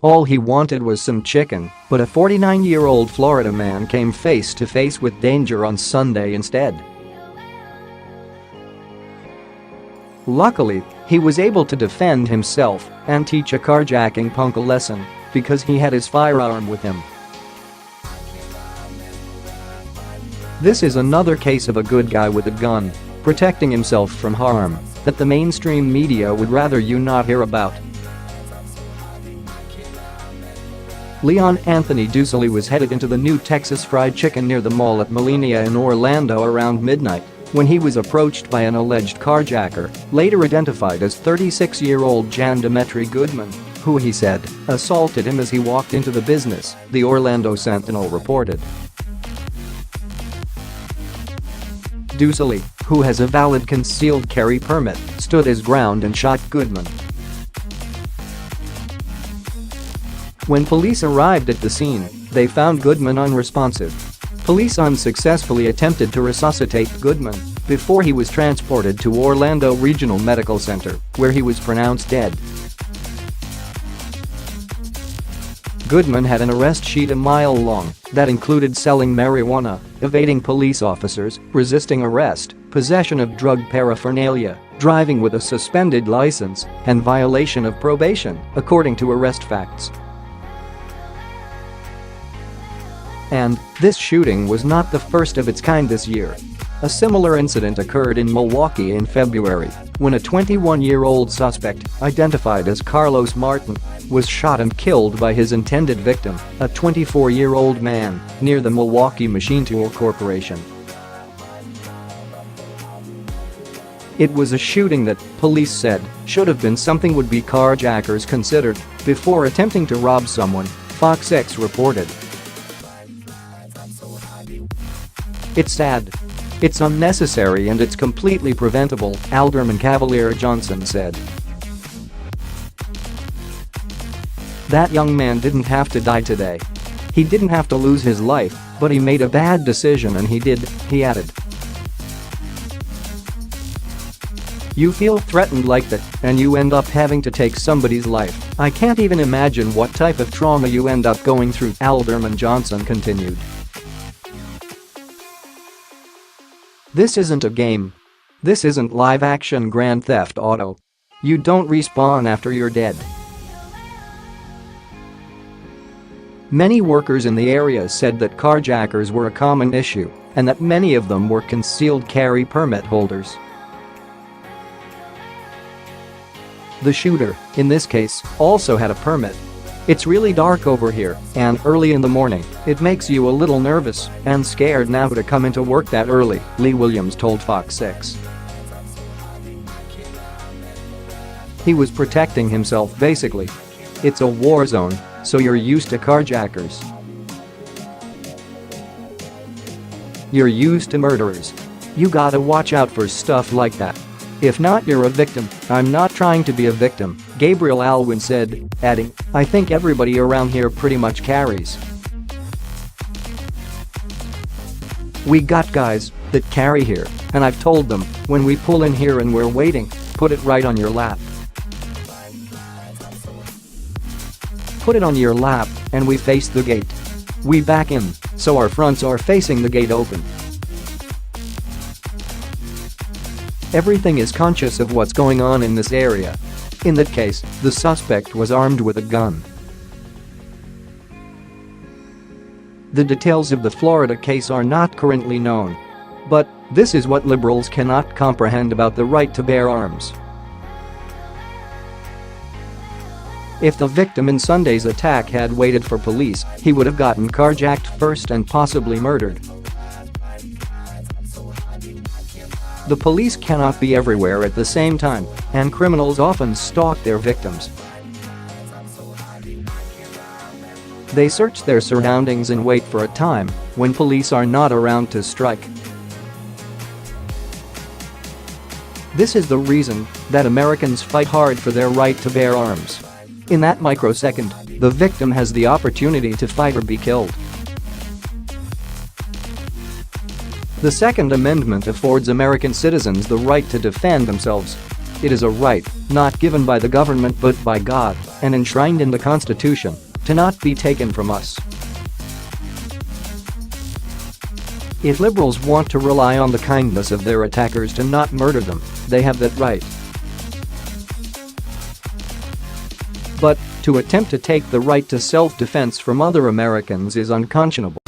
All he wanted was some chicken, but a 49-year-old Florida man came face to face with danger on Sunday instead. Luckily, he was able to defend himself and teach a carjacking punk a lesson because he had his firearm with him. This is another case of a good guy with a gun protecting himself from harm that the mainstream media would rather you not hear about. Leon Anthony Ducely was headed into the new Texas Fried Chicken near the mall at Millenia in Orlando around midnight when he was approached by an alleged carjacker, later identified as 36-year-old Jan Demetri Goodman, who he said assaulted him as he walked into the business, the Orlando Sentinel reported. Ducely, who has a valid concealed carry permit, stood his ground and shot Goodman. When police arrived at the scene, they found Goodman unresponsive. Police unsuccessfully attempted to resuscitate Goodman before he was transported to Orlando Regional Medical Center, where he was pronounced dead. Goodman had an arrest sheet a mile long that included selling marijuana, evading police officers, resisting arrest, possession of drug paraphernalia, driving with a suspended license, and violation of probation, according to arrest facts. And this shooting was not the first of its kind this year. A similar incident occurred in Milwaukee in February when a 21-year-old suspect, identified as Carlos Martin, was shot and killed by his intended victim, a 24-year-old man, near the Milwaukee Machine Tool Corporation. It was a shooting that, police said, should have been something would-be carjackers considered before attempting to rob someone, Fox 6 reported. It's sad. It's unnecessary and it's completely preventable, Alderman Cavalier Johnson said. That young man didn't have to die today. He didn't have to lose his life, but he made a bad decision and he did, he added. You feel threatened like that, and you end up having to take somebody's life. I can't even imagine what type of trauma you end up going through, Alderman Johnson continued. This isn't a game. This isn't live-action Grand Theft Auto. You don't respawn after you're dead. Many workers in the area said that carjackers were a common issue and that many of them were concealed carry permit holders. The shooter, in this case, also had a permit. It's really dark over here, and early in the morning, it makes you a little nervous and scared now to come into work that early, Lee Williams told Fox 6. He was protecting himself basically. It's a war zone, so you're used to carjackers. You're used to murderers. You gotta watch out for stuff like that. If not, you're a victim. I'm not trying to be a victim, Gabriel Alwyn said, adding, I think everybody around here pretty much carries. We got guys that carry here, and I've told them, when we pull in here and we're waiting, put it right on your lap. Put it on your lap, and we face the gate. We back in, so our fronts are facing the gate open. Everything is conscious of what's going on in this area. In that case, the suspect was armed with a gun. The details of the Florida case are not currently known. But this is what liberals cannot comprehend about the right to bear arms. If the victim in Sunday's attack had waited for police, he would have gotten carjacked first and possibly murdered. The police cannot be everywhere at the same time, and criminals often stalk their victims. They search their surroundings and wait for a time when police are not around to strike. This is the reason that Americans fight hard for their right to bear arms. In that microsecond, the victim has the opportunity to fight or be killed. The Second Amendment affords American citizens the right to defend themselves. It is a right, not given by the government but by God, and enshrined in the Constitution, to not be taken from us. If liberals want to rely on the kindness of their attackers to not murder them, they have that right. But to attempt to take the right to self-defense from other Americans is unconscionable.